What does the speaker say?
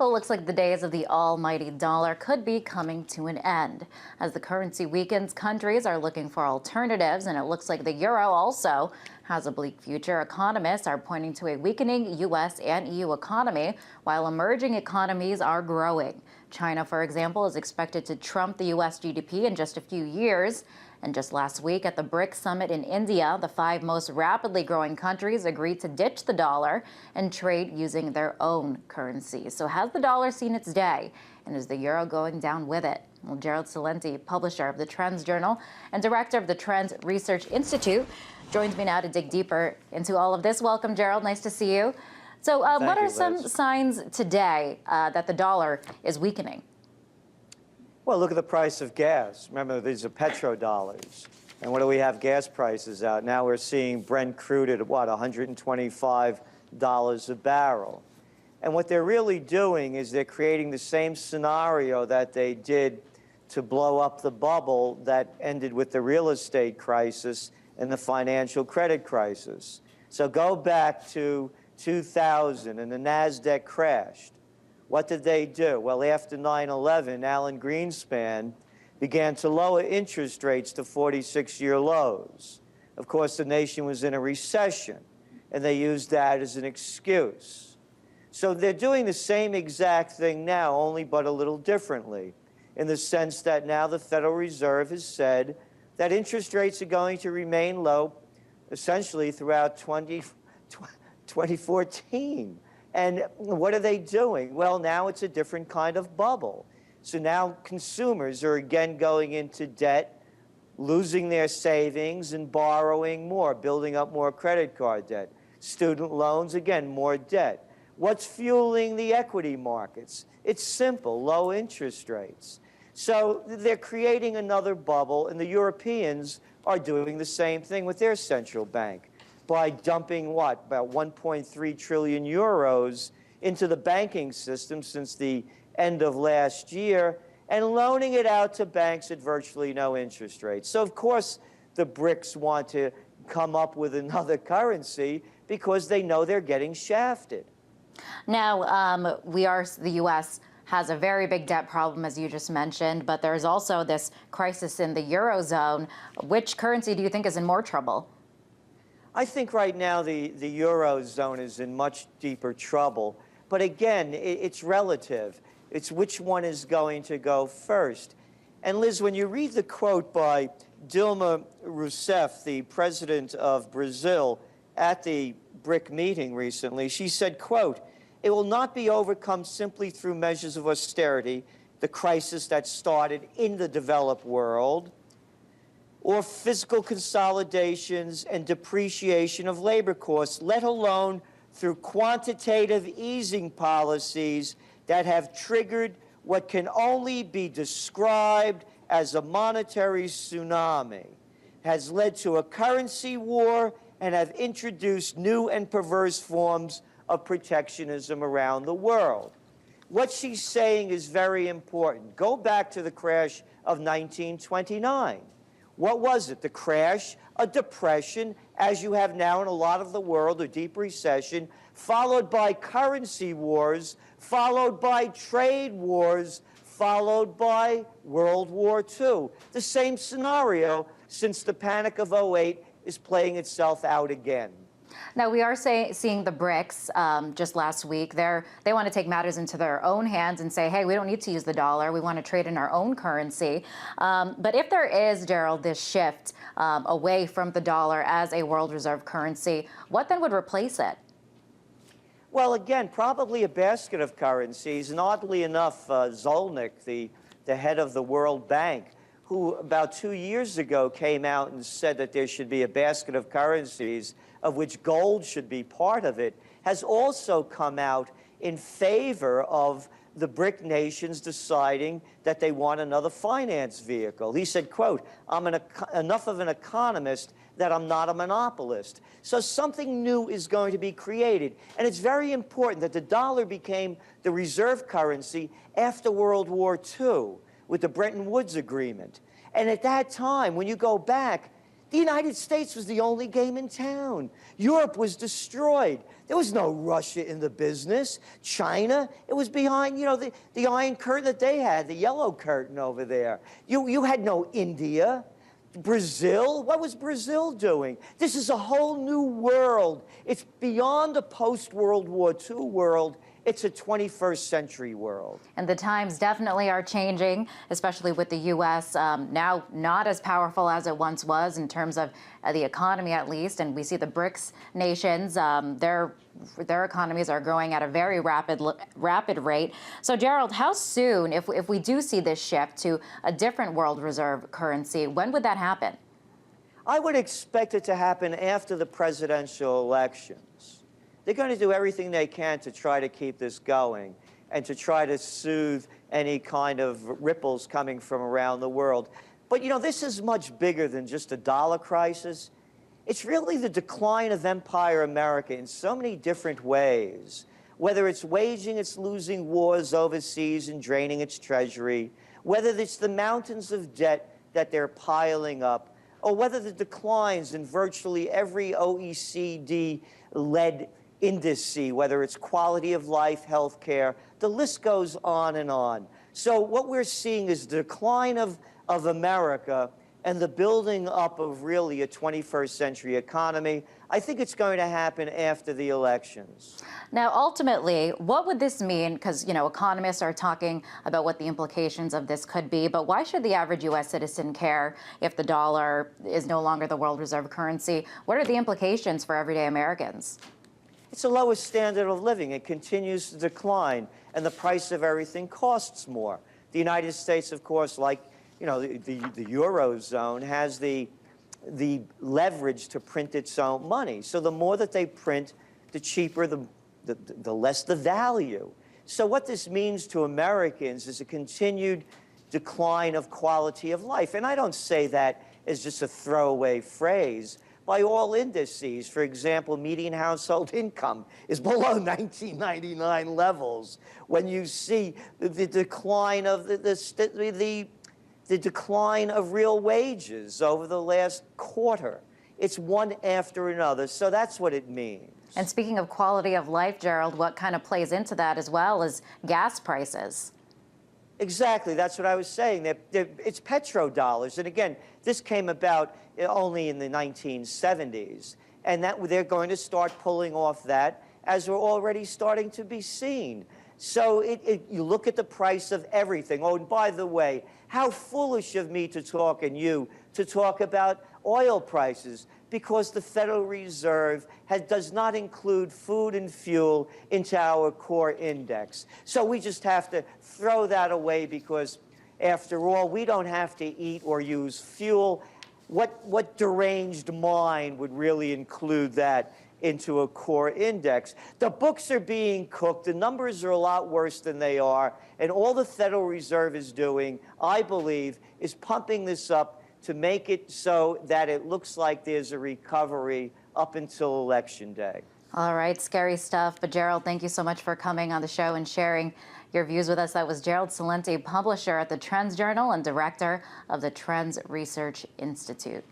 Well, it looks like the days of the almighty dollar could be coming to an end. As the currency weakens, countries are looking for alternatives, and it looks like the euro also has a bleak future. Economists are pointing to a weakening U.S. and EU economy, while emerging economies are growing. China, for example, is expected to trump the U.S. GDP in just a few years. And just last week at the BRICS summit in India, the 5 most rapidly growing countries agreed to ditch the dollar and trade using their own currencies. So has the dollar seen its day? And is the euro going down with it? Well, Gerald Celente, publisher of the Trends Journal and director of the Trends Research Institute, joins me now to dig deeper into all of this. Welcome, Gerald. Nice to see you. So what are some signs today that the dollar is weakening? Well, look at the price of gas. Remember, these are petrodollars. And what do we have gas prices out? Now we're seeing Brent crude at, what, $125 a barrel. And what they're really doing is they're creating the same scenario that they did to blow up the bubble that ended with the real estate crisis and the financial credit crisis. So go back to 2000 and the NASDAQ crashed. What did they do? Well, after 9/11, Alan Greenspan began to lower interest rates to 46-year lows. Of course, the nation was in a recession, and they used that as an excuse. So they're doing the same exact thing now, only but a little differently, in the sense that now the Federal Reserve has said that interest rates are going to remain low essentially throughout 2014. And what are they doing? Well, now it's a different kind of bubble. So now consumers are again going into debt, losing their savings and borrowing more, building up more credit card debt. Student loans, again, more debt. What's fueling the equity markets? It's simple, low interest rates. So they're creating another bubble, and the Europeans are doing the same thing with their central bank by dumping, what, about 1.3 trillion euros into the banking system since the end of last year and loaning it out to banks at virtually no interest rates. So, of course, the BRICS want to come up with another currency because they know they're getting shafted. Now, the U.S. has a very big debt problem, as you just mentioned, but there's also this crisis in the Eurozone. Which currency do you think is in more trouble? I think right now the Eurozone is in much deeper trouble. But again, it's relative. It's which one is going to go first. And Liz, when you read the quote by Dilma Rousseff, the president of Brazil, at the BRIC meeting recently, she said, quote, "It will not be overcome simply through measures of austerity, the crisis that started in the developed world, or fiscal consolidations and depreciation of labor costs, let alone through quantitative easing policies that have triggered what can only be described as a monetary tsunami, has led to a currency war, and have introduced new and perverse forms of protectionism around the world." What she's saying is very important. Go back to the crash of 1929. What was it? The crash, a depression, as you have now in a lot of the world, a deep recession, followed by currency wars, followed by trade wars, followed by World War II. The same scenario since the Panic of '08 is playing itself out again. Now, we are seeing the BRICS just last week. They want to take matters into their own hands and say, hey, we don't need to use the dollar. We want to trade in our own currency. But if there is, Gerald, this shift away from the dollar as a world reserve currency, what then would replace it? Well, again, probably a basket of currencies. And oddly enough, Zolnik, the head of the World Bank, who about 2 years ago came out and said that there should be a basket of currencies, of which gold should be part of it, has also come out in favor of the BRIC nations deciding that they want another finance vehicle. He said, quote, "I'm enough of an economist that I'm not a monopolist." So something new is going to be created. And it's very important that the dollar became the reserve currency after World War II with the Bretton Woods Agreement. And at that time, when you go back, The United States was the only game in town. Europe was destroyed. There was no Russia in the business. China, it was behind, the iron curtain that they had, the yellow curtain over there. You had no India. Brazil, what was Brazil doing? This is a whole new world. It's beyond a post-World War II world. It's a 21st century world. And the times definitely are changing, especially with the U.S. Now not as powerful as it once was in terms of the economy, at least. And we see the BRICS nations, their economies are growing at a very rapid rate. So, Gerald, how soon, if we do see this shift to a different world reserve currency, when would that happen? I would expect it to happen after the presidential elections. They're going to do everything they can to try to keep this going and to try to soothe any kind of ripples coming from around the world. But, this is much bigger than just a dollar crisis. It's really the decline of Empire America in so many different ways, whether it's waging its losing wars overseas and draining its treasury, whether it's the mountains of debt that they're piling up, or whether the declines in virtually every OECD-led indice, whether it's quality of life, health care, the list goes on and on. So what we're seeing is the decline of America and the building up of really a 21st century economy. I think it's going to happen after the elections. Now, ultimately, what would this mean? Because, economists are talking about what the implications of this could be, but why should the average U.S. citizen care if the dollar is no longer the world reserve currency? What are the implications for everyday Americans? It's the lowest standard of living. It continues to decline, and the price of everything costs more. The United States, of course, like the Eurozone, has the leverage to print its own money. So the more that they print, the cheaper, the less the value. So what this means to Americans is a continued decline of quality of life. And I don't say that as just a throwaway phrase. By all indices, for example, median household income is below 1999 levels. When you see the decline of the decline of real wages over the last quarter, it's one after another. So that's what it means. And speaking of quality of life, Gerald, what kind of plays into that as well is gas prices? Exactly. That's what I was saying. It's petrodollars. And again, this came about only in the 1970s. And that they're going to start pulling off that, as we're already starting to be seen. So you look at the price of everything. Oh, and by the way, how foolish of me to talk, and you, to talk about oil prices, because the Federal Reserve does not include food and fuel into our core index. So we just have to throw that away because, after all, we don't have to eat or use fuel. What deranged mind would really include that into a core index? The books are being cooked. The numbers are a lot worse than they are. And all the Federal Reserve is doing, I believe, is pumping this up to make it so that it looks like there's a recovery up until Election Day. All right, scary stuff. But Gerald, thank you so much for coming on the show and sharing your views with us. That was Gerald Celente, publisher at the Trends Journal and director of the Trends Research Institute.